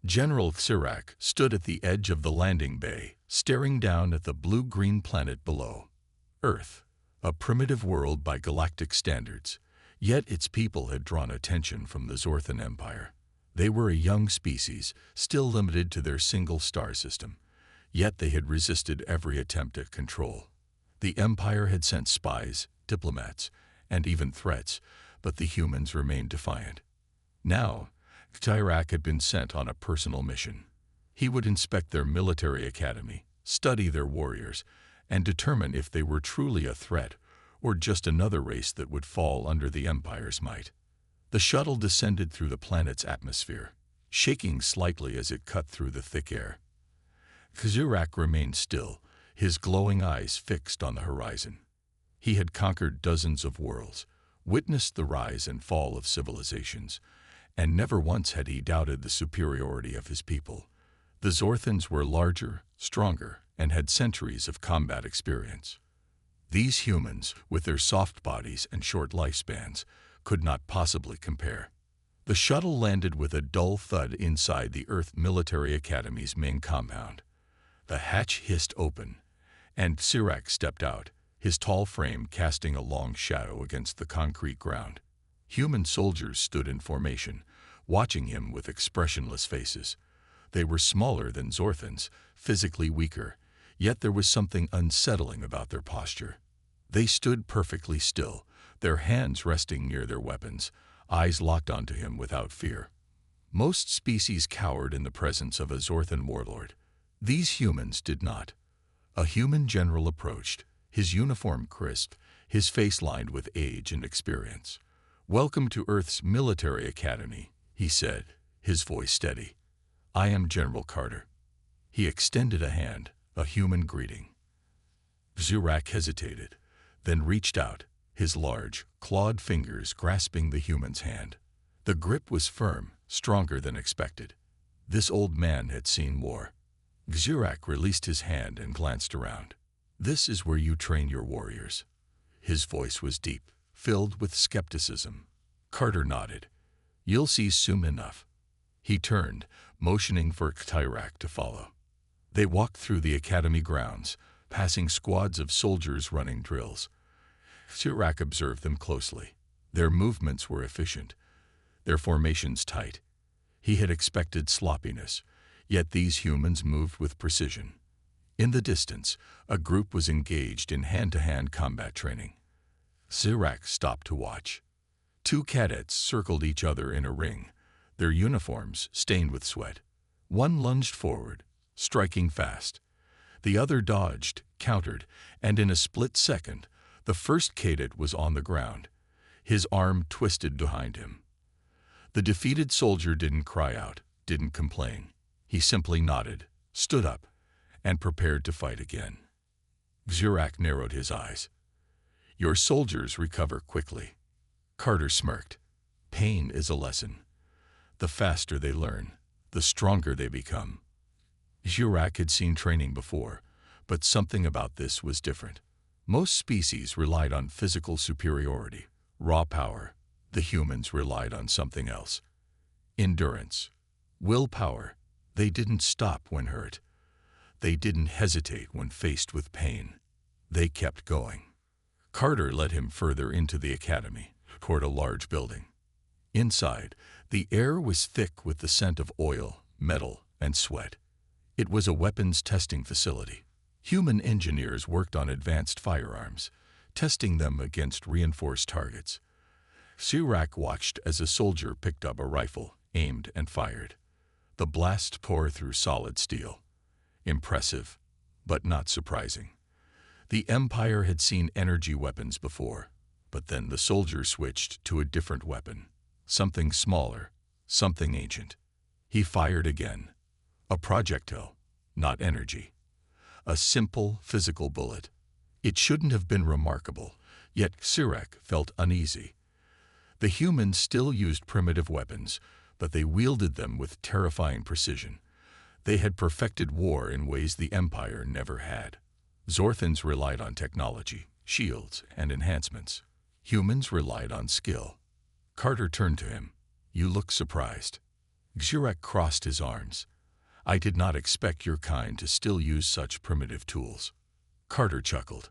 General Sirac stood at the edge of the landing bay, staring down at the blue-green planet below. Earth, a primitive world by galactic standards, yet its people had drawn attention from the Zorthan Empire. They were a young species, still limited to their single star system, yet they had resisted every attempt at control. The Empire had sent spies, diplomats, and even threats, but the humans remained defiant. Now, Sirac had been sent on a personal mission. He would inspect their military academy, study their warriors, and determine if they were truly a threat or just another race that would fall under the Empire's might. The shuttle descended through the planet's atmosphere, shaking slightly as it cut through the thick air. Sirac remained still, his glowing eyes fixed on the horizon. He had conquered dozens of worlds, witnessed the rise and fall of civilizations, and never once had he doubted the superiority of his people. The Zorthans were larger, stronger, and had centuries of combat experience. These humans, with their soft bodies and short lifespans, could not possibly compare. The shuttle landed with a dull thud inside the Earth Military Academy's main compound. The hatch hissed open, and Sirac stepped out, his tall frame casting a long shadow against the concrete ground. Human soldiers stood in formation, watching him with expressionless faces. They were smaller than Zorthans, physically weaker, yet there was something unsettling about their posture. They stood perfectly still, their hands resting near their weapons, eyes locked onto him without fear. Most species cowered in the presence of a Zorthan warlord. These humans did not. A human general approached, his uniform crisp, his face lined with age and experience. "Welcome to Earth's Military Academy," he said, his voice steady. "I am General Carter." He extended a hand, a human greeting. Sirac hesitated, then reached out, his large, clawed fingers grasping the human's hand. The grip was firm, stronger than expected. This old man had seen war. Sirac released his hand and glanced around. "This is where you train your warriors." His voice was deep, filled with skepticism. Carter nodded. "You'll see soon enough." He turned, motioning for Sirac to follow. They walked through the academy grounds, passing squads of soldiers running drills. Sirac observed them closely. Their movements were efficient, their formations tight. He had expected sloppiness, yet these humans moved with precision. In the distance, a group was engaged in hand-to-hand combat training. Sirac stopped to watch. Two cadets circled each other in a ring, their uniforms stained with sweat. One lunged forward, striking fast. The other dodged, countered, and in a split second, the first cadet was on the ground, his arm twisted behind him. The defeated soldier didn't cry out, didn't complain. He simply nodded, stood up, and prepared to fight again. Sirac narrowed his eyes. "Your soldiers recover quickly." Carter smirked. "Pain is a lesson. The faster they learn, the stronger they become." Sirac had seen training before, but something about this was different. Most species relied on physical superiority, raw power. The humans relied on something else. Endurance, willpower. They didn't stop when hurt. They didn't hesitate when faced with pain. They kept going. Carter led him further into the academy, toward a large building. Inside, the air was thick with the scent of oil, metal, and sweat. It was a weapons testing facility. Human engineers worked on advanced firearms, testing them against reinforced targets. Sirac watched as a soldier picked up a rifle, aimed, and fired. The blast tore through solid steel. Impressive, but not surprising. The Empire had seen energy weapons before, but then the soldier switched to a different weapon. Something smaller, something ancient. He fired again. A projectile, not energy. A simple, physical bullet. It shouldn't have been remarkable, yet Sirac felt uneasy. The humans still used primitive weapons, but they wielded them with terrifying precision. They had perfected war in ways the Empire never had. Zorthans relied on technology, shields, and enhancements. Humans relied on skill. Carter turned to him. "You look surprised." Xurek crossed his arms. I did not expect your kind to still use such primitive tools. Carter chuckled.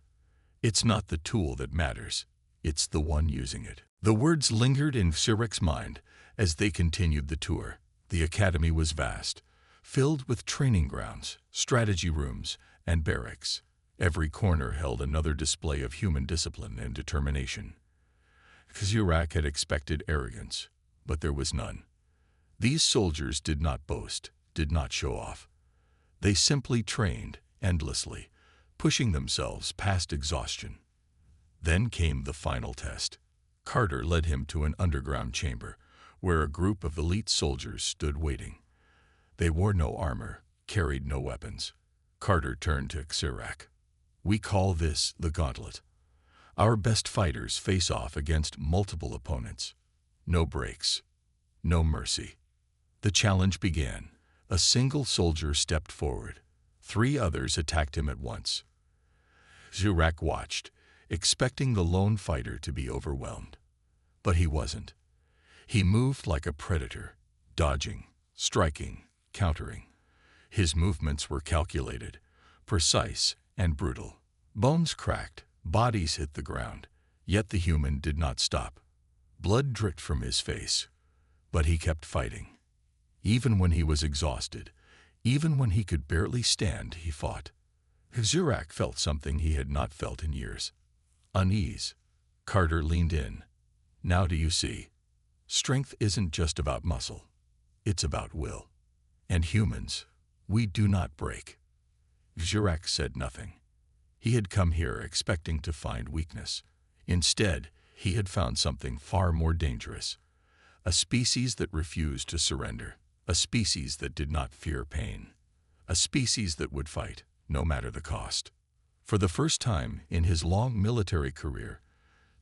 It's not the tool that matters. It's the one using it. The words lingered in Xurek's mind as they continued the tour. The academy was vast, filled with training grounds, strategy rooms, and barracks. Every corner held another display of human discipline and determination. Xurek had expected arrogance, but there was none. These soldiers did not boast, did not show off. They simply trained endlessly, pushing themselves past exhaustion. Then came the final test. Carter led him to an underground chamber, where a group of elite soldiers stood waiting. They wore no armor, carried no weapons. Carter turned to Xurek. We call this the gauntlet. Our best fighters face off against multiple opponents. No breaks, no mercy. The challenge began. A single soldier stepped forward. 3 others attacked him at once. Xurek watched, expecting the lone fighter to be overwhelmed. But he wasn't. He moved like a predator, dodging, striking, countering. His movements were calculated, precise, and brutal. Bones cracked, bodies hit the ground, yet the human did not stop. Blood dripped from his face, but he kept fighting. Even when he was exhausted, even when he could barely stand, he fought. Xurek felt something he had not felt in years. Unease. Carter leaned in. Now do you see? Strength isn't just about muscle. It's about will. And humans, we do not break. Xurek said nothing. He had come here expecting to find weakness. Instead, he had found something far more dangerous. A species that refused to surrender. A species that did not fear pain. A species that would fight, no matter the cost. For the first time in his long military career,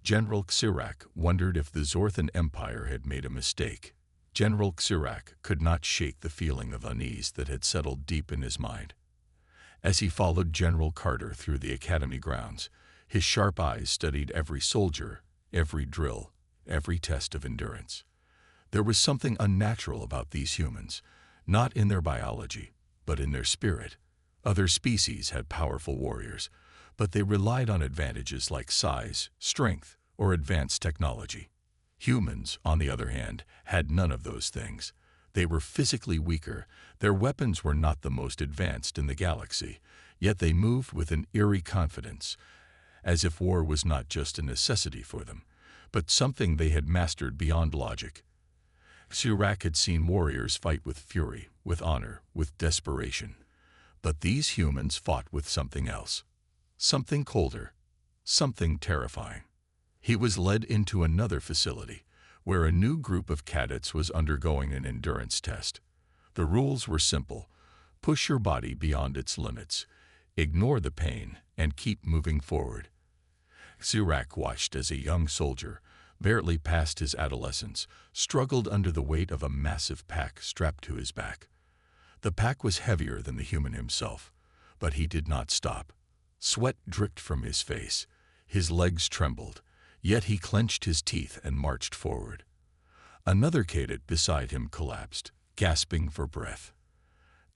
General Xurek wondered if the Zorthan Empire had made a mistake. General Xurek could not shake the feeling of unease that had settled deep in his mind. As he followed General Carter through the academy grounds, his sharp eyes studied every soldier, every drill, every test of endurance. There was something unnatural about these humans, not in their biology, but in their spirit. Other species had powerful warriors, but they relied on advantages like size, strength, or advanced technology. Humans, on the other hand, had none of those things. They were physically weaker, their weapons were not the most advanced in the galaxy, yet they moved with an eerie confidence, as if war was not just a necessity for them, but something they had mastered beyond logic. Xurek had seen warriors fight with fury, with honor, with desperation. But these humans fought with something else. Something colder, something terrifying. He was led into another facility, where a new group of cadets was undergoing an endurance test. The rules were simple. Push your body beyond its limits, ignore the pain, and keep moving forward. Xurek watched as a young soldier, barely past his adolescence, struggled under the weight of a massive pack strapped to his back. The pack was heavier than the human himself, but he did not stop. Sweat dripped from his face, his legs trembled, yet he clenched his teeth and marched forward. Another cadet beside him collapsed, gasping for breath.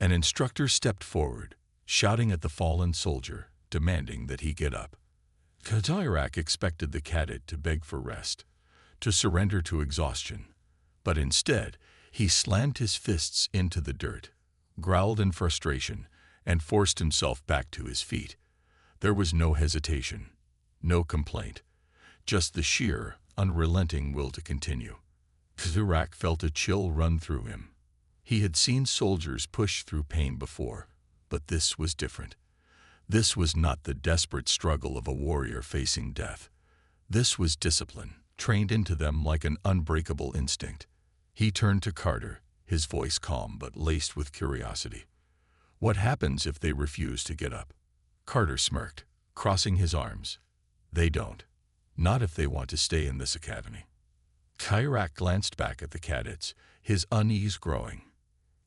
An instructor stepped forward, shouting at the fallen soldier, demanding that he get up. Xurek expected the cadet to beg for rest, to surrender to exhaustion, but instead he slammed his fists into the dirt, growled in frustration, and forced himself back to his feet. There was no hesitation, no complaint, just the sheer, unrelenting will to continue. Xurek felt a chill run through him. He had seen soldiers push through pain before, but this was different. This was not the desperate struggle of a warrior facing death. This was discipline, trained into them like an unbreakable instinct. He turned to Carter, his voice calm but laced with curiosity. What happens if they refuse to get up? Carter smirked, crossing his arms. They don't. Not if they want to stay in this academy. Xurek glanced back at the cadets, his unease growing.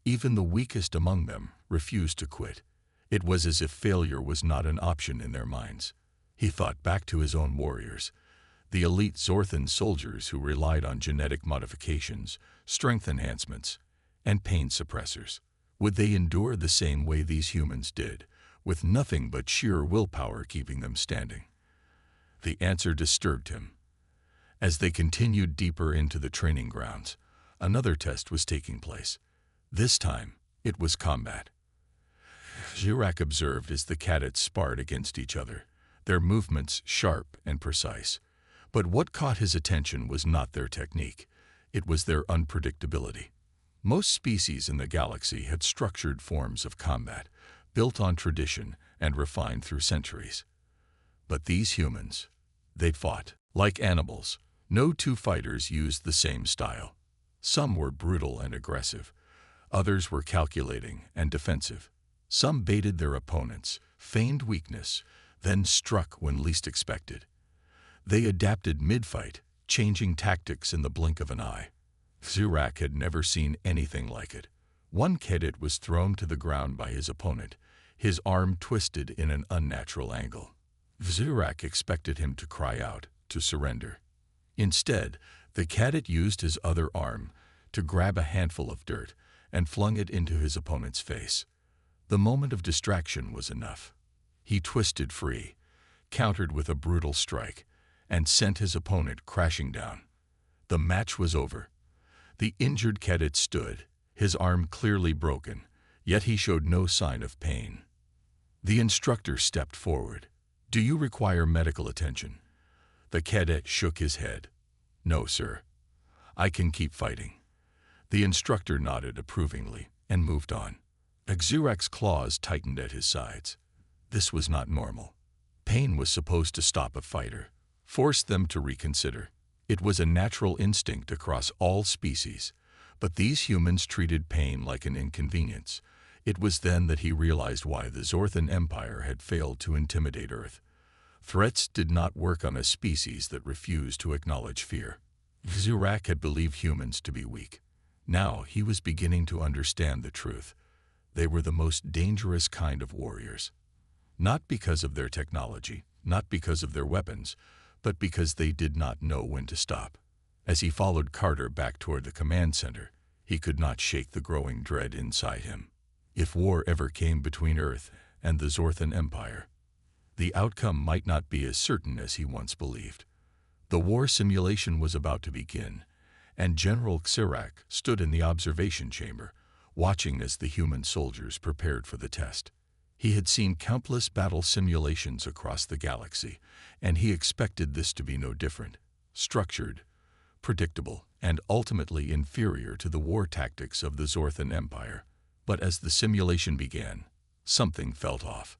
Even the weakest among them refused to quit. It was as if failure was not an option in their minds. He thought back to his own warriors, the elite Zorthan soldiers who relied on genetic modifications, strength enhancements, and pain suppressors. Would they endure the same way these humans did, with nothing but sheer willpower keeping them standing? The answer disturbed him. As they continued deeper into the training grounds, another test was taking place. This time, it was combat. Zirak observed as the cadets sparred against each other, their movements sharp and precise. But what caught his attention was not their technique, it was their unpredictability. Most species in the galaxy had structured forms of combat, built on tradition and refined through centuries. But these humans, they fought like animals. No two fighters used the same style. Some were brutal and aggressive. Others were calculating and defensive. Some baited their opponents, feigned weakness, then struck when least expected. They adapted mid-fight, changing tactics in the blink of an eye. Zirak had never seen anything like it. One cadet was thrown to the ground by his opponent, his arm twisted in an unnatural angle. Zirak expected him to cry out, to surrender. Instead, the cadet used his other arm to grab a handful of dirt and flung it into his opponent's face. The moment of distraction was enough. He twisted free, countered with a brutal strike, and sent his opponent crashing down. The match was over. The injured cadet stood, his arm clearly broken, yet he showed no sign of pain. The instructor stepped forward. "Do you require medical attention?" The cadet shook his head. "No, sir. I can keep fighting." The instructor nodded approvingly and moved on. Zirak's claws tightened at his sides. This was not normal. Pain was supposed to stop a fighter, force them to reconsider. It was a natural instinct across all species, but these humans treated pain like an inconvenience. It was then that he realized why the Zorthan Empire had failed to intimidate Earth. Threats did not work on a species that refused to acknowledge fear. Zirak had believed humans to be weak. Now he was beginning to understand the truth. They were the most dangerous kind of warriors. Not because of their technology, not because of their weapons, but because they did not know when to stop. As he followed Carter back toward the command center, he could not shake the growing dread inside him. If war ever came between Earth and the Zorthan Empire, the outcome might not be as certain as he once believed. The war simulation was about to begin, and General Zirak stood in the observation chamber, watching as the human soldiers prepared for the test. He had seen countless battle simulations across the galaxy, and he expected this to be no different. Structured, predictable, and ultimately inferior to the war tactics of the Zorthan Empire. But as the simulation began, something felt off.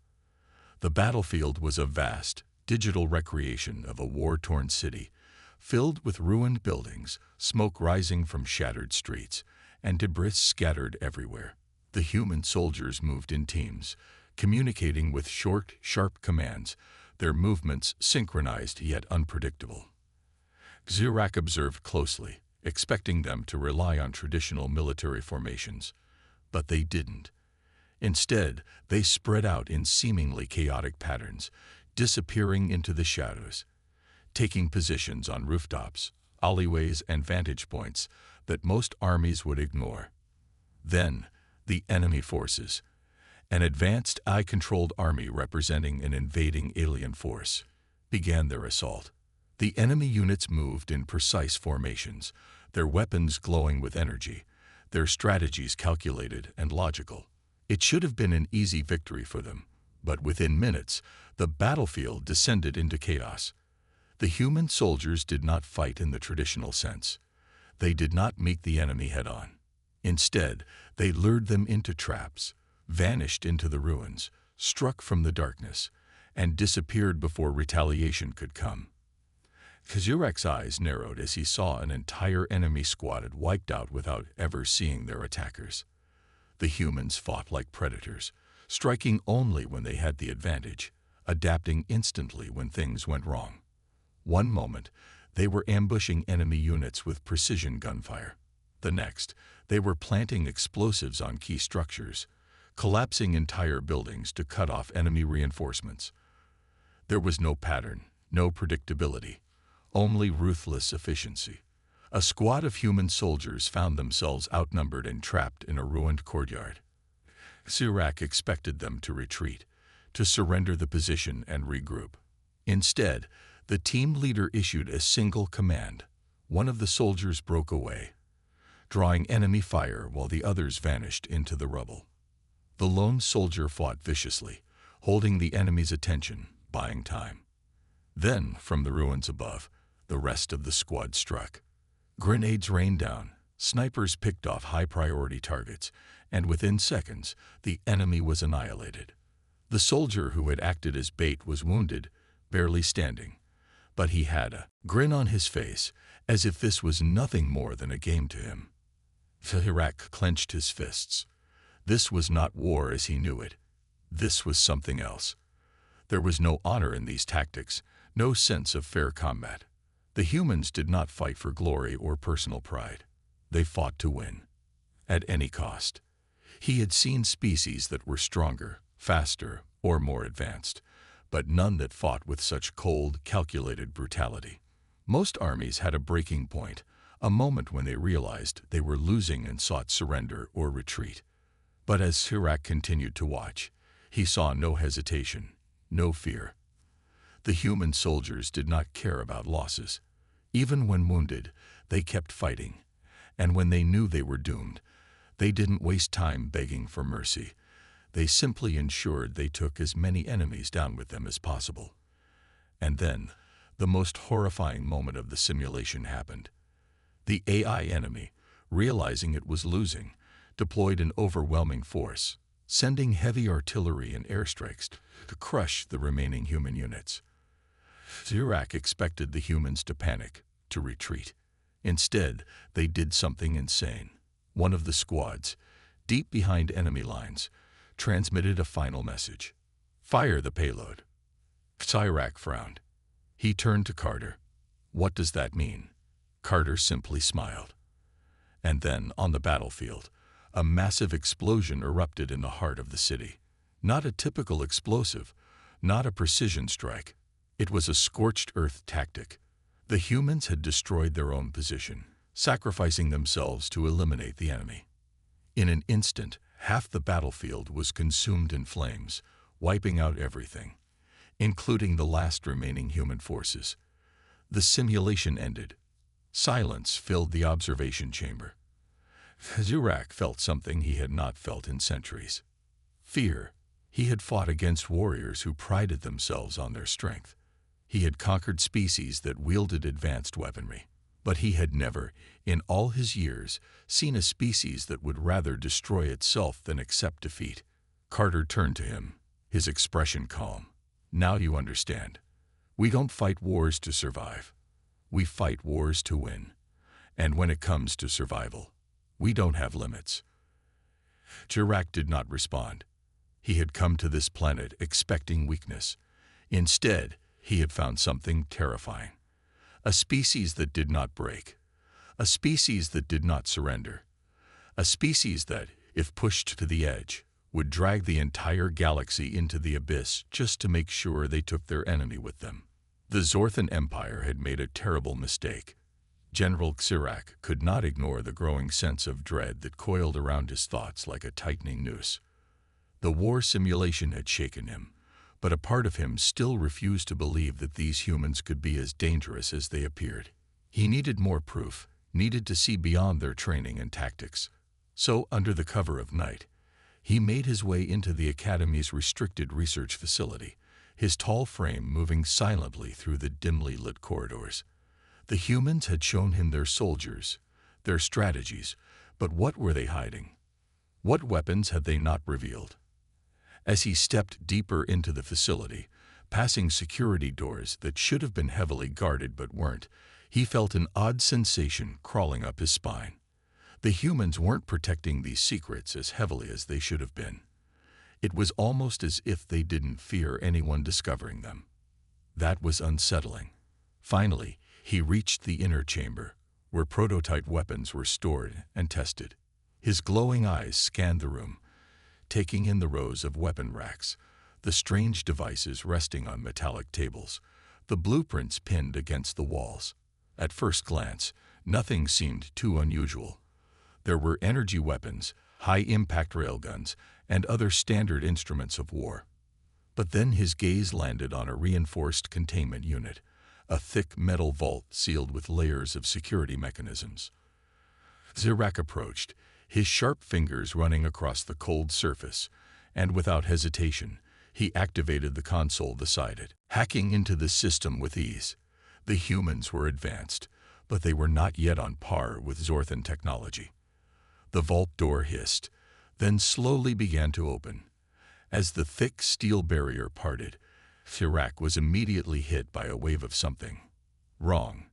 The battlefield was a vast, digital recreation of a war-torn city, filled with ruined buildings, smoke rising from shattered streets, and debris scattered everywhere. The human soldiers moved in teams, communicating with short, sharp commands, their movements synchronized yet unpredictable. Zirak observed closely, expecting them to rely on traditional military formations. But they didn't. Instead, they spread out in seemingly chaotic patterns, disappearing into the shadows, taking positions on rooftops, alleyways, and vantage points that most armies would ignore. Then, the enemy forces, an advanced eye-controlled army representing an invading alien force, began their assault. The enemy units moved in precise formations, their weapons glowing with energy, their strategies calculated and logical. It should have been an easy victory for them, but within minutes, the battlefield descended into chaos. The human soldiers did not fight in the traditional sense. They did not meet the enemy head-on. Instead, they lured them into traps, vanished into the ruins, struck from the darkness, and disappeared before retaliation could come. Zirak's eyes narrowed as he saw an entire enemy squad wiped out without ever seeing their attackers. The humans fought like predators, striking only when they had the advantage, adapting instantly when things went wrong. One moment, they were ambushing enemy units with precision gunfire. The next, they were planting explosives on key structures, collapsing entire buildings to cut off enemy reinforcements. There was no pattern, no predictability, only ruthless efficiency. A squad of human soldiers found themselves outnumbered and trapped in a ruined courtyard. Sirach expected them to retreat, to surrender the position and regroup. Instead, the team leader issued a single command. One of the soldiers broke away, drawing enemy fire while the others vanished into the rubble. The lone soldier fought viciously, holding the enemy's attention, buying time. Then, from the ruins above, the rest of the squad struck. Grenades rained down, snipers picked off high-priority targets, and within seconds, the enemy was annihilated. The soldier who had acted as bait was wounded, barely standing, but he had a grin on his face, as if this was nothing more than a game to him. Sirach clenched his fists. This was not war as he knew it. This was something else. There was no honor in these tactics, no sense of fair combat. The humans did not fight for glory or personal pride. They fought to win, at any cost. He had seen species that were stronger, faster, or more advanced, but none that fought with such cold, calculated brutality. Most armies had a breaking point, a moment when they realized they were losing and sought surrender or retreat. But as Sirach continued to watch, he saw no hesitation, no fear. The human soldiers did not care about losses. Even when wounded, they kept fighting, and when they knew they were doomed, they didn't waste time begging for mercy. They simply ensured they took as many enemies down with them as possible. And then, the most horrifying moment of the simulation happened. The AI enemy, realizing it was losing, deployed an overwhelming force, sending heavy artillery and airstrikes to crush the remaining human units. Sirach expected the humans to panic, to retreat. Instead, they did something insane. One of the squads, deep behind enemy lines, transmitted a final message. "Fire the payload." Sirach frowned. He turned to Carter. "What does that mean?" Carter simply smiled. And then, on the battlefield, a massive explosion erupted in the heart of the city. Not a typical explosive, not a precision strike. It was a scorched earth tactic. The humans had destroyed their own position, sacrificing themselves to eliminate the enemy. In an instant, half the battlefield was consumed in flames, wiping out everything, including the last remaining human forces. The simulation ended. Silence filled the observation chamber. Sirach felt something he had not felt in centuries. Fear. He had fought against warriors who prided themselves on their strength. He had conquered species that wielded advanced weaponry. But he had never, in all his years, seen a species that would rather destroy itself than accept defeat. Carter turned to him, his expression calm. "Now you understand. We don't fight wars to survive. We fight wars to win. And when it comes to survival, we don't have limits." Sirach did not respond. He had come to this planet expecting weakness. Instead, he had found something terrifying. A species that did not break. A species that did not surrender. A species that, if pushed to the edge, would drag the entire galaxy into the abyss just to make sure they took their enemy with them. The Zorthan Empire had made a terrible mistake. General Sirach could not ignore the growing sense of dread that coiled around his thoughts like a tightening noose. The war simulation had shaken him, but a part of him still refused to believe that these humans could be as dangerous as they appeared. He needed more proof, needed to see beyond their training and tactics. So, under the cover of night, he made his way into the Academy's restricted research facility, his tall frame moving silently through the dimly lit corridors. The humans had shown him their soldiers, their strategies, but what were they hiding? What weapons had they not revealed? As he stepped deeper into the facility, passing security doors that should have been heavily guarded but weren't, he felt an odd sensation crawling up his spine. The humans weren't protecting these secrets as heavily as they should have been. It was almost as if they didn't fear anyone discovering them. That was unsettling. Finally, he reached the inner chamber, where prototype weapons were stored and tested. His glowing eyes scanned the room, taking in the rows of weapon racks, the strange devices resting on metallic tables, the blueprints pinned against the walls. At first glance, Nothing seemed too unusual. There were energy weapons, high-impact railguns, and other standard instruments of war. But then his gaze landed on a reinforced containment unit, a thick metal vault sealed with layers of security mechanisms. Zirak approached, his sharp fingers running across the cold surface, and without hesitation, he activated the console beside it, hacking into the system with ease. The humans were advanced, but they were not yet on par with Zorthan technology. The vault door hissed, then slowly began to open. As the thick steel barrier parted, Zirak was immediately hit by a wave of something wrong.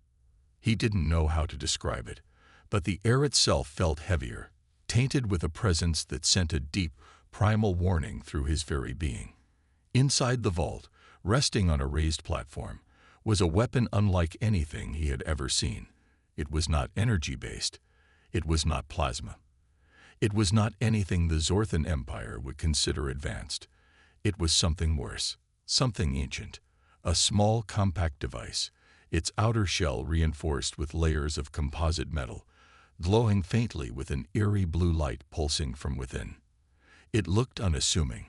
He didn't know how to describe it, but the air itself felt heavier, tainted with a presence that sent a deep, primal warning through his very being. Inside the vault, resting on a raised platform, was a weapon unlike anything he had ever seen. It was not energy-based. It was not plasma. It was not anything the Zorthan Empire would consider advanced. It was something worse, something ancient, a small, compact device, its outer shell reinforced with layers of composite metal, glowing faintly with an eerie blue light pulsing from within. It looked unassuming,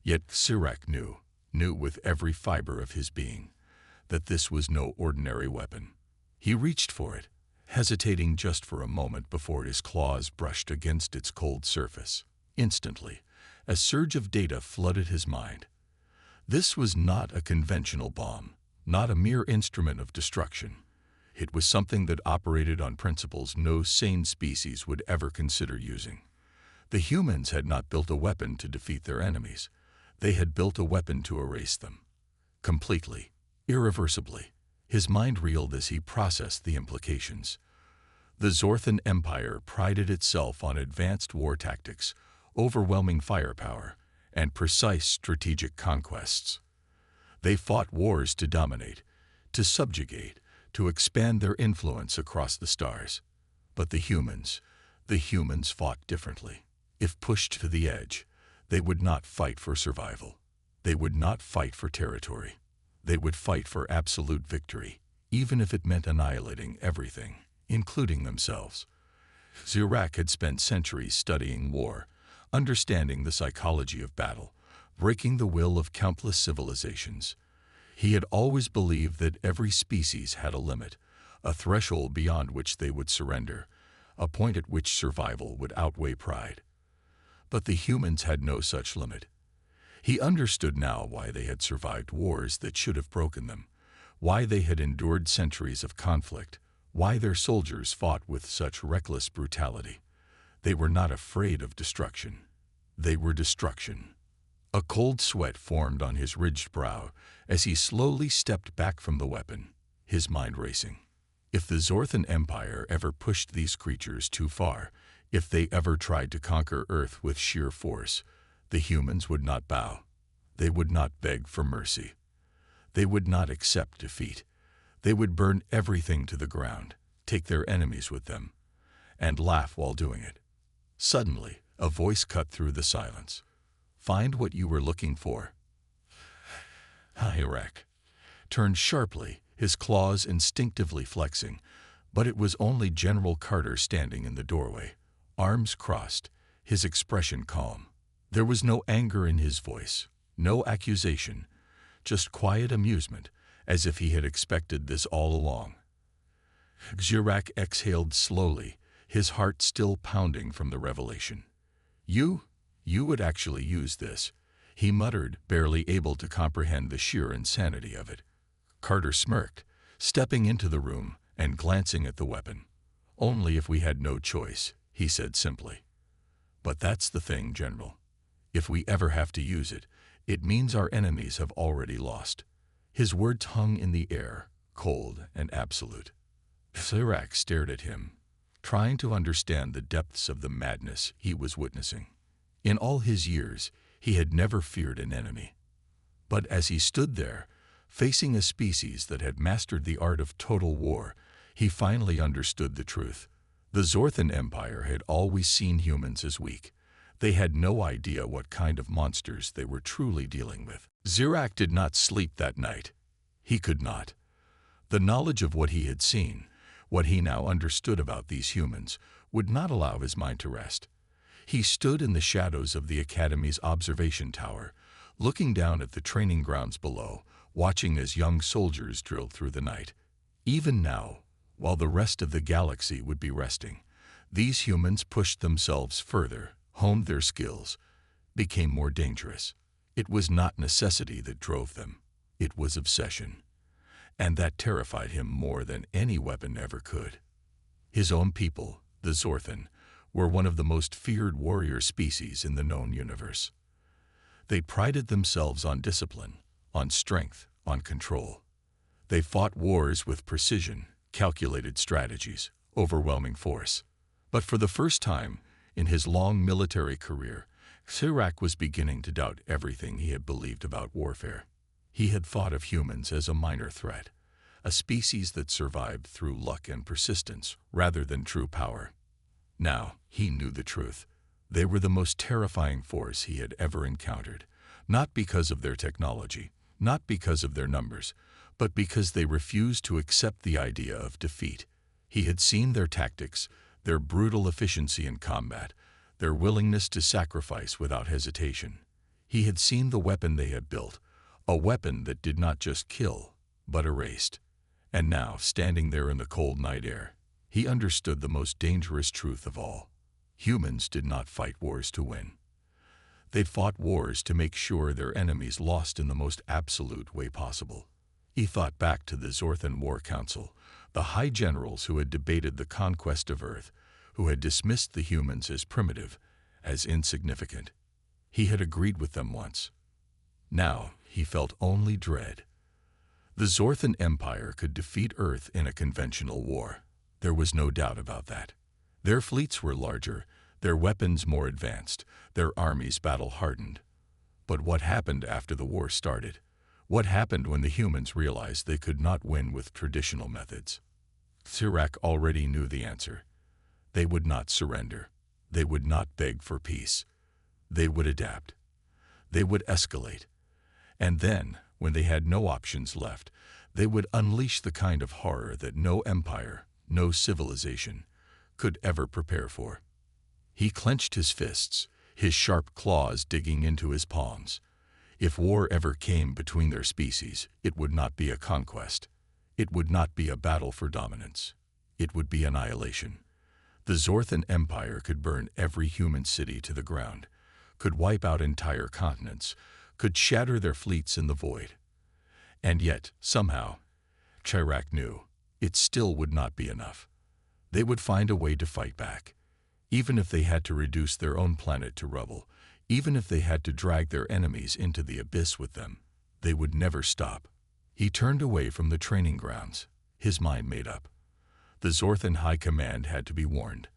yet Zirak knew with every fiber of his being, that this was no ordinary weapon. He reached for it, hesitating just for a moment before his claws brushed against its cold surface. Instantly, a surge of data flooded his mind. This was not a conventional bomb, not a mere instrument of destruction. It was something that operated on principles no sane species would ever consider using. The humans had not built a weapon to defeat their enemies. They had built a weapon to erase them. Completely, irreversibly. His mind reeled as he processed the implications. The Zorthan Empire prided itself on advanced war tactics, overwhelming firepower, and precise strategic conquests. They fought wars to dominate, to subjugate, to expand their influence across the stars. But the humans fought differently. If pushed to the edge, they would not fight for survival. They would not fight for territory. They would fight for absolute victory, even if it meant annihilating everything, including themselves. Zirak had spent centuries studying war, understanding the psychology of battle, breaking the will of countless civilizations. He had always believed that every species had a limit, a threshold beyond which they would surrender, a point at which survival would outweigh pride. But the humans had no such limit. He understood now why they had survived wars that should have broken them, why they had endured centuries of conflict, why their soldiers fought with such reckless brutality. They were not afraid of destruction. They were destruction. A cold sweat formed on his ridged brow as he slowly stepped back from the weapon, his mind racing. If the Zorthan Empire ever pushed these creatures too far, if they ever tried to conquer Earth with sheer force, the humans would not bow. They would not beg for mercy. They would not accept defeat. They would burn everything to the ground, take their enemies with them, and laugh while doing it. Suddenly, a voice cut through the silence. "Find what you were looking for." Zirak turned sharply, his claws instinctively flexing, but it was only General Carter standing in the doorway, arms crossed, his expression calm. There was no anger in his voice, no accusation, just quiet amusement, as if he had expected this all along. Zirak exhaled slowly, his heart still pounding from the revelation. You would actually use this," he muttered, barely able to comprehend the sheer insanity of it. Carter smirked, stepping into the room and glancing at the weapon. "Only if we had no choice," he said simply. "But that's the thing, General. If we ever have to use it, it means our enemies have already lost." His words hung in the air, cold and absolute. Zirak stared at him, trying to understand the depths of the madness he was witnessing. In all his years, he had never feared an enemy. But as he stood there, facing a species that had mastered the art of total war, he finally understood the truth. The Zorthan Empire had always seen humans as weak. They had no idea what kind of monsters they were truly dealing with. Zirak did not sleep that night. He could not. The knowledge of what he had seen, What he now understood about these humans would not allow his mind to rest. He stood in the shadows of the Academy's observation tower, looking down at the training grounds below, watching as young soldiers drilled through the night. Even now, while the rest of the galaxy would be resting, these humans pushed themselves further, honed their skills, became more dangerous. It was not necessity that drove them. It was obsession. And that terrified him more than any weapon ever could. His own people, the Zorthan, were one of the most feared warrior species in the known universe. They prided themselves on discipline, on strength, on control. They fought wars with precision, calculated strategies, overwhelming force. But for the first time in his long military career, Sirac was beginning to doubt everything he had believed about warfare. He had thought of humans as a minor threat, a species that survived through luck and persistence rather than true power. Now, he knew the truth. They were the most terrifying force he had ever encountered, not because of their technology, not because of their numbers, but because they refused to accept the idea of defeat. He had seen their tactics, their brutal efficiency in combat, their willingness to sacrifice without hesitation. He had seen the weapon they had built, a weapon that did not just kill, but erased. And now, standing there in the cold night air, he understood the most dangerous truth of all. Humans did not fight wars to win. They fought wars to make sure their enemies lost in the most absolute way possible. He thought back to the Zorthan War Council, the high generals who had debated the conquest of Earth, who had dismissed the humans as primitive, as insignificant. He had agreed with them once. Now he felt only dread. The Zorthan Empire could defeat Earth in a conventional war. There was no doubt about that. Their fleets were larger, their weapons more advanced, their armies battle-hardened. But what happened after the war started? What happened when the humans realized they could not win with traditional methods? Sirac already knew the answer. They would not surrender. They would not beg for peace. They would adapt. They would escalate. And then, when they had no options left, they would unleash the kind of horror that no empire, no civilization, could ever prepare for. He clenched his fists, his sharp claws digging into his palms. If war ever came between their species, it would not be a conquest. It would not be a battle for dominance. It would be annihilation. The Zorthan Empire could burn every human city to the ground, could wipe out entire continents, could shatter their fleets in the void. And yet, somehow, Sirac knew, it still would not be enough. They would find a way to fight back. Even if they had to reduce their own planet to rubble, even if they had to drag their enemies into the abyss with them, they would never stop. He turned away from the training grounds, his mind made up. The Zorthan High Command had to be warned.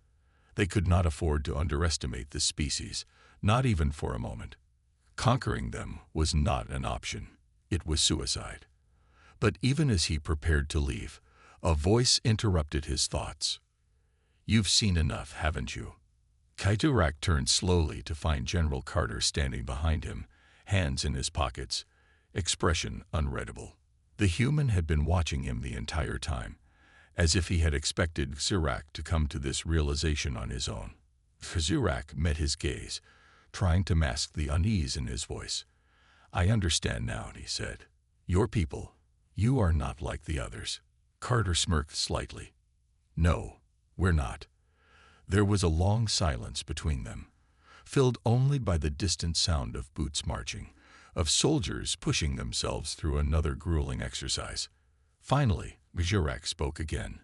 They could not afford to underestimate this species, not even for a moment. Conquering them was not an option. It was suicide. But even as he prepared to leave, a voice interrupted his thoughts. "You've seen enough, haven't you?" Sirac turned slowly to find General Carter standing behind him, hands in his pockets, expression unreadable. The human had been watching him the entire time, as if he had expected Sirac to come to this realization on his own. Sirac met his gaze, trying to mask the unease in his voice. "I understand now," he said. "Your people, you are not like the others." Carter smirked slightly. "No, we're not." There was a long silence between them, filled only by the distant sound of boots marching, of soldiers pushing themselves through another grueling exercise. Finally, Sirac spoke again.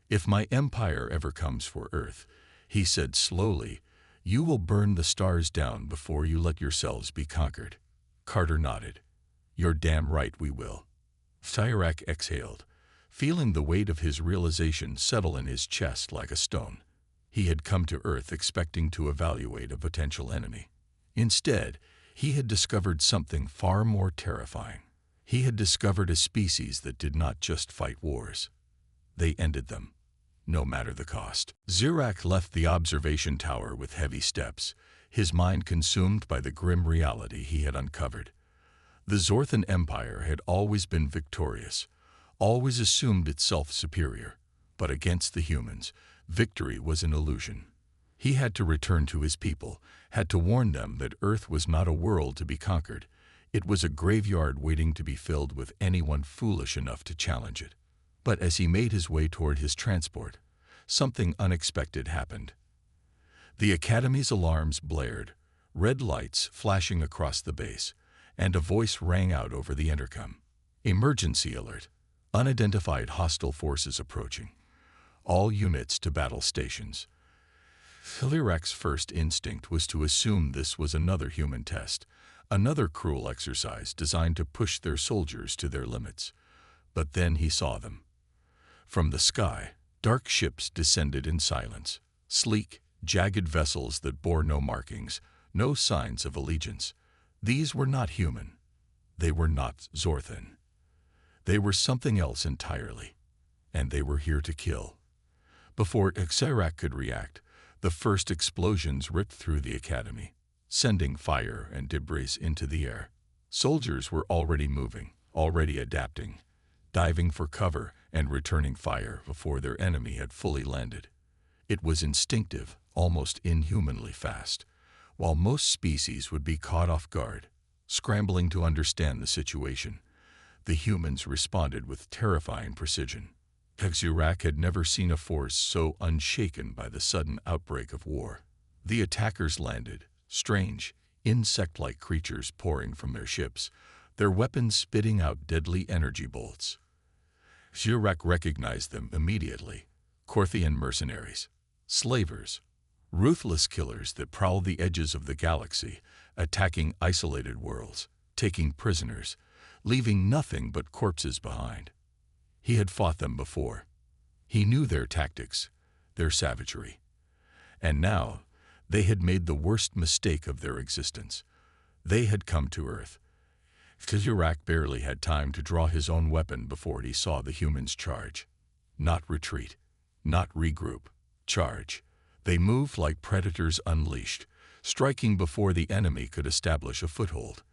"If my empire ever comes for Earth," he said slowly, "you will burn the stars down before you let yourselves be conquered." Carter nodded. "You're damn right we will." Sirac exhaled, feeling the weight of his realization settle in his chest like a stone. He had come to Earth expecting to evaluate a potential enemy. Instead, he had discovered something far more terrifying. He had discovered a species that did not just fight wars. They ended them, no matter the cost. Sirac left the observation tower with heavy steps, his mind consumed by the grim reality he had uncovered. The Zorthan Empire had always been victorious, always assumed itself superior. But against the humans, victory was an illusion. He had to return to his people, had to warn them that Earth was not a world to be conquered. It was a graveyard waiting to be filled with anyone foolish enough to challenge it. But as he made his way toward his transport, something unexpected happened. The Academy's alarms blared, red lights flashing across the base, and a voice rang out over the intercom. Emergency alert. Unidentified hostile forces approaching. All units to battle stations. Hilirac's first instinct was to assume this was another human test, another cruel exercise designed to push their soldiers to their limits. But then he saw them. From the sky, dark ships descended in silence, sleek, jagged vessels that bore no markings, no signs of allegiance. These were not human. They were not Zorthan. They were something else entirely, and they were here to kill. Before Xerac could react, the first explosions ripped through the Academy, sending fire and debris into the air. Soldiers were already moving, already adapting, diving for cover and returning fire before their enemy had fully landed. It was instinctive, almost inhumanly fast, while most species would be caught off guard, scrambling to understand the situation. The humans responded with terrifying precision. Xerac had never seen a force so unshaken by the sudden outbreak of war. The attackers landed, strange, insect-like creatures pouring from their ships, their weapons spitting out deadly energy bolts. Xerac recognized them immediately. Korthian mercenaries, slavers, ruthless killers that prowl the edges of the galaxy, attacking isolated worlds, taking prisoners, leaving nothing but corpses behind. He had fought them before. He knew their tactics, their savagery. And now, they had made the worst mistake of their existence. They had come to Earth. Xerac barely had time to draw his own weapon before he saw the humans charge. Not retreat, not regroup, charge. They moved like predators unleashed, striking before the enemy could establish a foothold.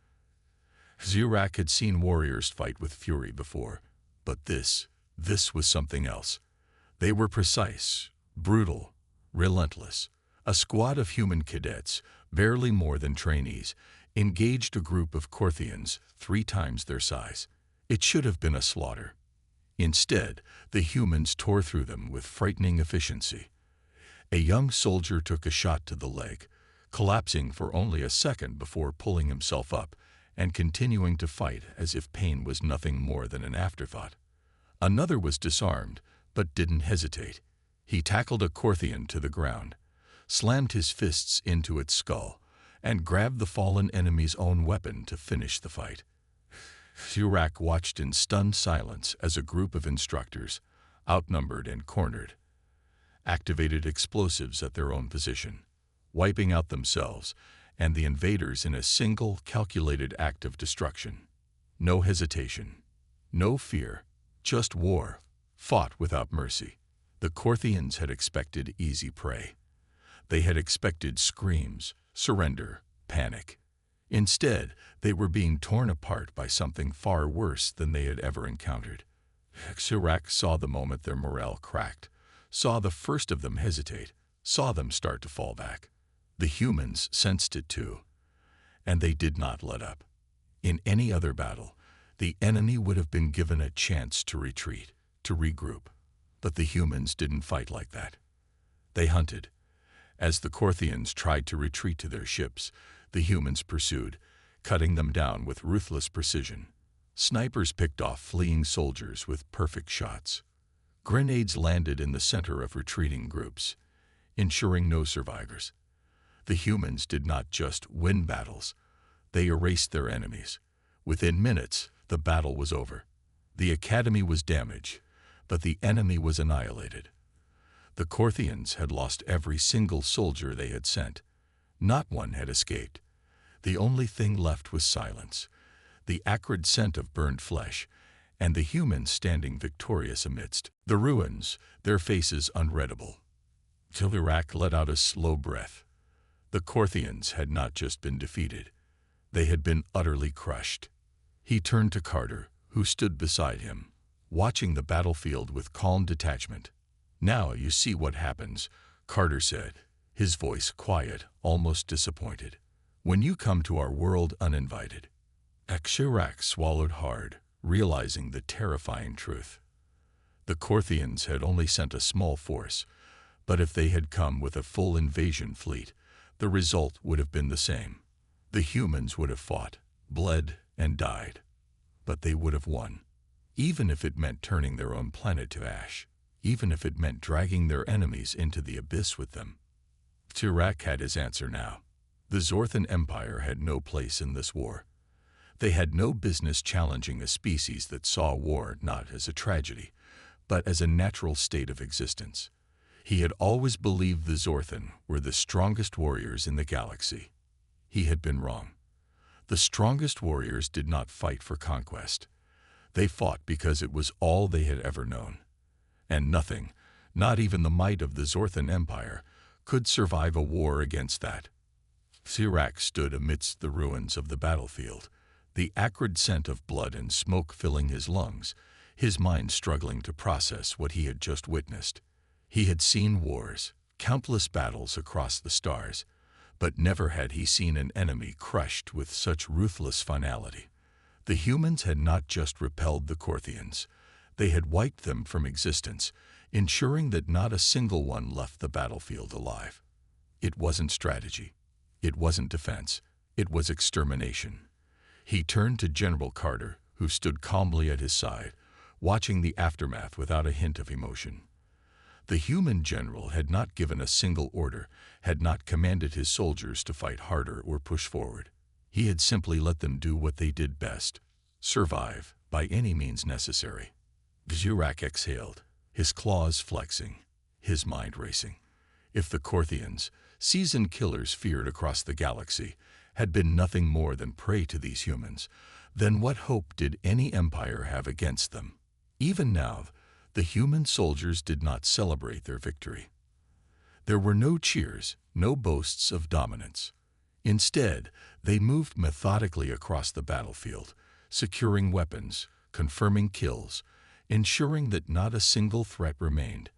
Xerac had seen warriors fight with fury before, but this was something else. They were precise, brutal, relentless. A squad of human cadets, barely more than trainees, engaged a group of Korthians 3 times their size. It should have been a slaughter. Instead, the humans tore through them with frightening efficiency. A young soldier took a shot to the leg, collapsing for only a second before pulling himself up and continuing to fight as if pain was nothing more than an afterthought. Another was disarmed, but didn't hesitate. He tackled a Korthian to the ground, slammed his fists into its skull, and grabbed the fallen enemy's own weapon to finish the fight. Xerac watched in stunned silence as a group of instructors, outnumbered and cornered, activated explosives at their own position, wiping out themselves and the invaders in a single calculated act of destruction. No hesitation, no fear, just war, fought without mercy. The Korthians had expected easy prey. They had expected screams, surrender, panic. Instead, they were being torn apart by something far worse than they had ever encountered. Xerac saw the moment their morale cracked, saw the first of them hesitate, saw them start to fall back. The humans sensed it too, and they did not let up. In any other battle, the enemy would have been given a chance to retreat, to regroup. But the humans didn't fight like that. They hunted. As the Korthians tried to retreat to their ships, the humans pursued, cutting them down with ruthless precision. Snipers picked off fleeing soldiers with perfect shots. Grenades landed in the center of retreating groups, ensuring no survivors. The humans did not just win battles, they erased their enemies. Within minutes, the battle was over. The Academy was damaged, but the enemy was annihilated. The Korthians had lost every single soldier they had sent. Not one had escaped. The only thing left was silence, the acrid scent of burned flesh, and the humans standing victorious amidst the ruins, their faces unreadable. Xerac let out a slow breath. The Korthians had not just been defeated. They had been utterly crushed. He turned to Carter, who stood beside him, watching the battlefield with calm detachment. "Now you see what happens," Carter said, his voice quiet, almost disappointed. "When you come to our world uninvited." Chirac swallowed hard, realizing the terrifying truth. The Corthians had only sent a small force, but if they had come with a full invasion fleet, the result would have been the same. The humans would have fought, bled, and died. But they would have won, even if it meant turning their own planet to ash, even if it meant dragging their enemies into the abyss with them. Chirac had his answer now. The Zorthan Empire had no place in this war. They had no business challenging a species that saw war not as a tragedy, but as a natural state of existence. He had always believed the Zorthan were the strongest warriors in the galaxy. He had been wrong. The strongest warriors did not fight for conquest. They fought because it was all they had ever known. And nothing, not even the might of the Zorthan Empire, could survive a war against that. Chirac stood amidst the ruins of the battlefield, the acrid scent of blood and smoke filling his lungs, his mind struggling to process what he had just witnessed. He had seen wars, countless battles across the stars, but never had he seen an enemy crushed with such ruthless finality. The humans had not just repelled the Corthians, they had wiped them from existence, ensuring that not a single one left the battlefield alive. It wasn't strategy. It wasn't defense. It was extermination. He turned to General Carter, who stood calmly at his side, watching the aftermath without a hint of emotion. The human general had not given a single order, had not commanded his soldiers to fight harder or push forward. He had simply let them do what they did best, survive by any means necessary. Chirac exhaled, his claws flexing, his mind racing. If the Corthians, seasoned killers feared across the galaxy, had been nothing more than prey to these humans, then what hope did any empire have against them? Even now, the human soldiers did not celebrate their victory. There were no cheers, no boasts of dominance. Instead, they moved methodically across the battlefield, securing weapons, confirming kills, ensuring that not a single threat remained.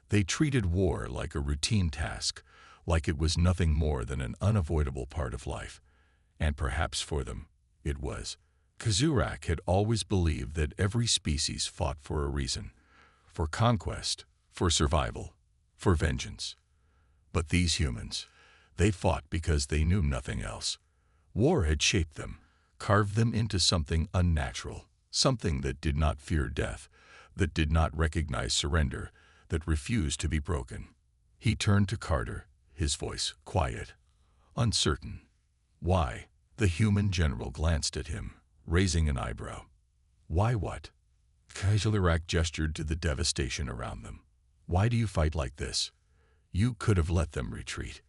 They treated war like a routine task, like it was nothing more than an unavoidable part of life. And perhaps for them, it was. Chirac had always believed that every species fought for a reason. For conquest, for survival, for vengeance. But these humans, they fought because they knew nothing else. War had shaped them, carved them into something unnatural, something that did not fear death, that did not recognize surrender, that refused to be broken. He turned to Carter, his voice quiet, uncertain. "Why?" The human general glanced at him, raising an eyebrow. "Why what?" Chirac gestured to the devastation around them. "Why do you fight like this? You could have let them retreat.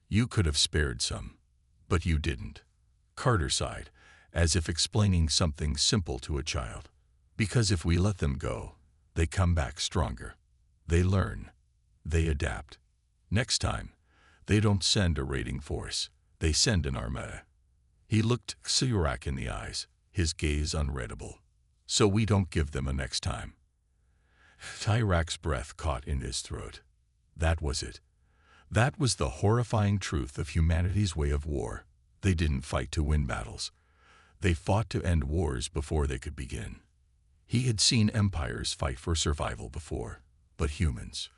You could have spared some, but you didn't." Carter sighed, as if explaining something simple to a child. "Because if we let them go, they come back stronger. They learn. They adapt. Next time, they don't send a raiding force. They send an armada." He looked Chirac in the eyes, his gaze unreadable. "So we don't give them a next time." Chirac's breath caught in his throat. That was it. That was the horrifying truth of humanity's way of war. They didn't fight to win battles. They fought to end wars before they could begin. He had seen empires fight for survival before, but humans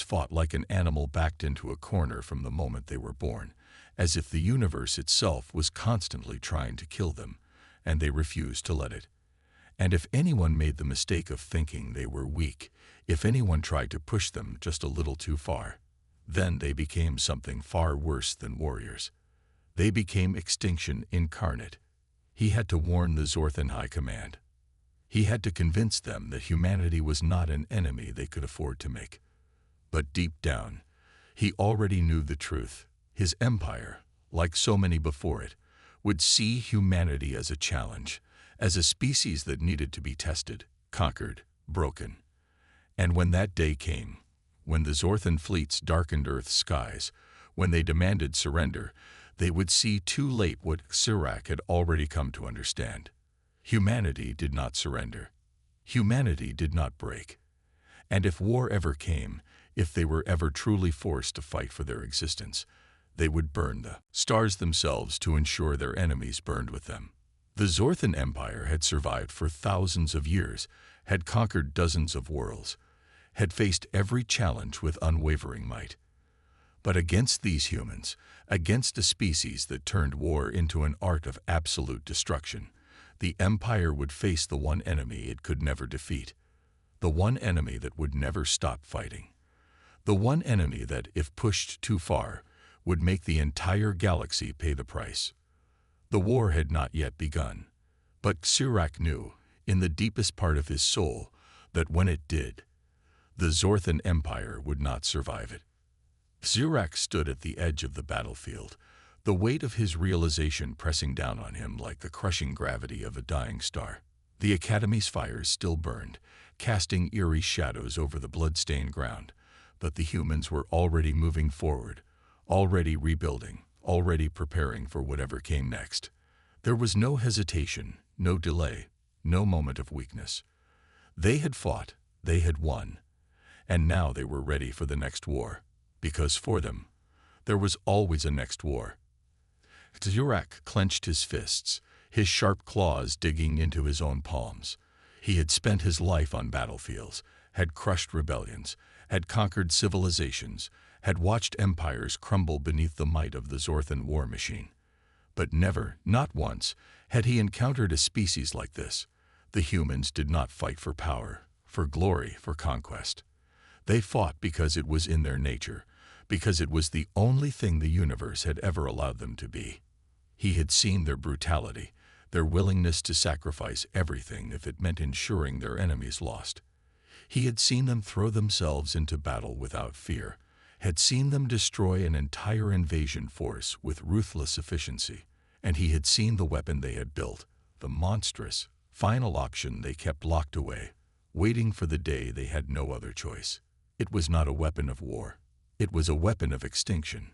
fought like an animal backed into a corner from the moment they were born, as if the universe itself was constantly trying to kill them, and they refused to let it. And if anyone made the mistake of thinking they were weak, if anyone tried to push them just a little too far, then they became something far worse than warriors. They became extinction incarnate. He had to warn the Zorthan High Command. He had to convince them that humanity was not an enemy they could afford to make. But deep down, he already knew the truth. His empire, like so many before it, would see humanity as a challenge, as a species that needed to be tested, conquered, broken. And when that day came, when the Zorthan fleets darkened Earth's skies, when they demanded surrender, they would see too late what Chirac had already come to understand. Humanity did not surrender. Humanity did not break. And if war ever came, if they were ever truly forced to fight for their existence, they would burn the stars themselves to ensure their enemies burned with them. The Zorthan Empire had survived for thousands of years, had conquered dozens of worlds, had faced every challenge with unwavering might. But against these humans, against a species that turned war into an art of absolute destruction, the Empire would face the one enemy it could never defeat, the one enemy that would never stop fighting, the one enemy that, if pushed too far, would make the entire galaxy pay the price. The war had not yet begun, but Cyrak knew, in the deepest part of his soul, that when it did, the Zorthan Empire would not survive it. Cyrak stood at the edge of the battlefield, the weight of his realization pressing down on him like the crushing gravity of a dying star. The Academy's fires still burned, casting eerie shadows over the blood-stained ground, but the humans were already moving forward, already rebuilding, already preparing for whatever came next. There was no hesitation, no delay, no moment of weakness. They had fought, they had won, and now they were ready for the next war, because for them, there was always a next war. Cyrak clenched his fists, his sharp claws digging into his own palms. He had spent his life on battlefields, had crushed rebellions, had conquered civilizations, had watched empires crumble beneath the might of the Zorthan war machine. But never, not once, had he encountered a species like this. The humans did not fight for power, for glory, for conquest. They fought because it was in their nature, because it was the only thing the universe had ever allowed them to be. He had seen their brutality, their willingness to sacrifice everything if it meant ensuring their enemies lost. He had seen them throw themselves into battle without fear, had seen them destroy an entire invasion force with ruthless efficiency, and he had seen the weapon they had built, the monstrous, final option they kept locked away, waiting for the day they had no other choice. It was not a weapon of war. It was a weapon of extinction.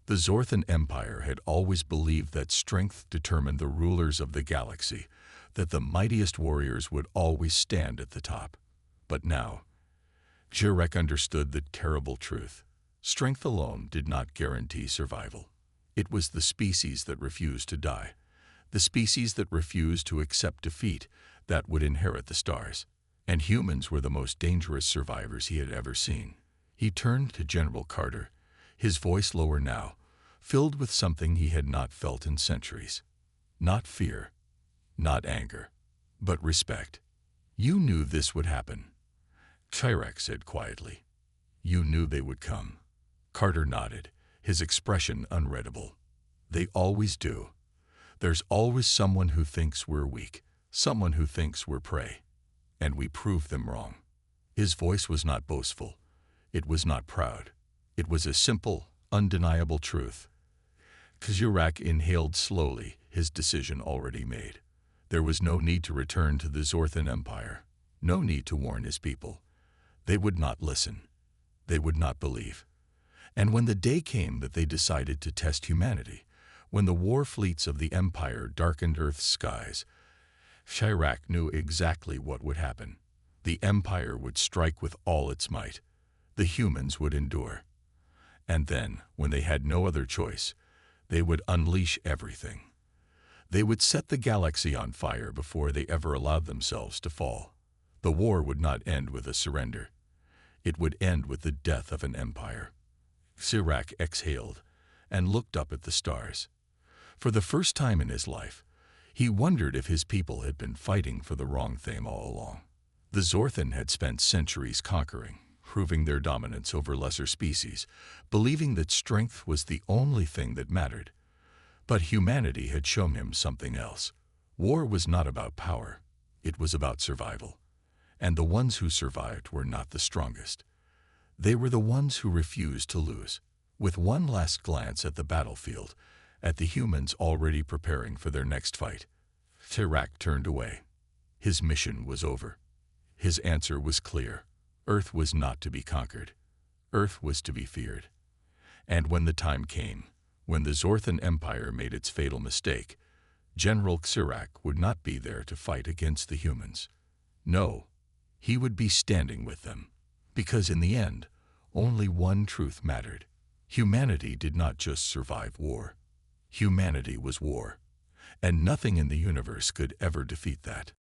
The Zorthan Empire had always believed that strength determined the rulers of the galaxy, that the mightiest warriors would always stand at the top. But now, Cyrak understood the terrible truth. Strength alone did not guarantee survival. It was the species that refused to die, the species that refused to accept defeat, that would inherit the stars. And humans were the most dangerous survivors he had ever seen. He turned to General Carter, his voice lower now, filled with something he had not felt in centuries. Not fear, not anger, but respect. "You knew this would happen," Cyrak said quietly. "You knew they would come." Carter nodded, his expression unreadable. "They always do. There's always someone who thinks we're weak, someone who thinks we're prey. And we proved them wrong." His voice was not boastful. It was not proud. It was a simple, undeniable truth. Cyrak inhaled slowly, his decision already made. There was no need to return to the Zorthan Empire. No need to warn his people. They would not listen. They would not believe. And when the day came that they decided to test humanity, when the war fleets of the Empire darkened Earth's skies, Cyrak knew exactly what would happen. The Empire would strike with all its might. The humans would endure. And then, when they had no other choice, they would unleash everything. They would set the galaxy on fire before they ever allowed themselves to fall. The war would not end with a surrender. It would end with the death of an empire. Cyrak exhaled and looked up at the stars. For the first time in his life, he wondered if his people had been fighting for the wrong thing all along. The Zorthan had spent centuries conquering, proving their dominance over lesser species, believing that strength was the only thing that mattered. But humanity had shown him something else. War was not about power. It was about survival. And the ones who survived were not the strongest. They were the ones who refused to lose. With one last glance at the battlefield, at the humans already preparing for their next fight, Cyrak turned away. His mission was over. His answer was clear. Earth was not to be conquered. Earth was to be feared. And when the time came, when the Zorthan Empire made its fatal mistake, General Cyrak would not be there to fight against the humans. No, he would be standing with them. Because in the end, only one truth mattered. Humanity did not just survive war. Humanity was war, and nothing in the universe could ever defeat that.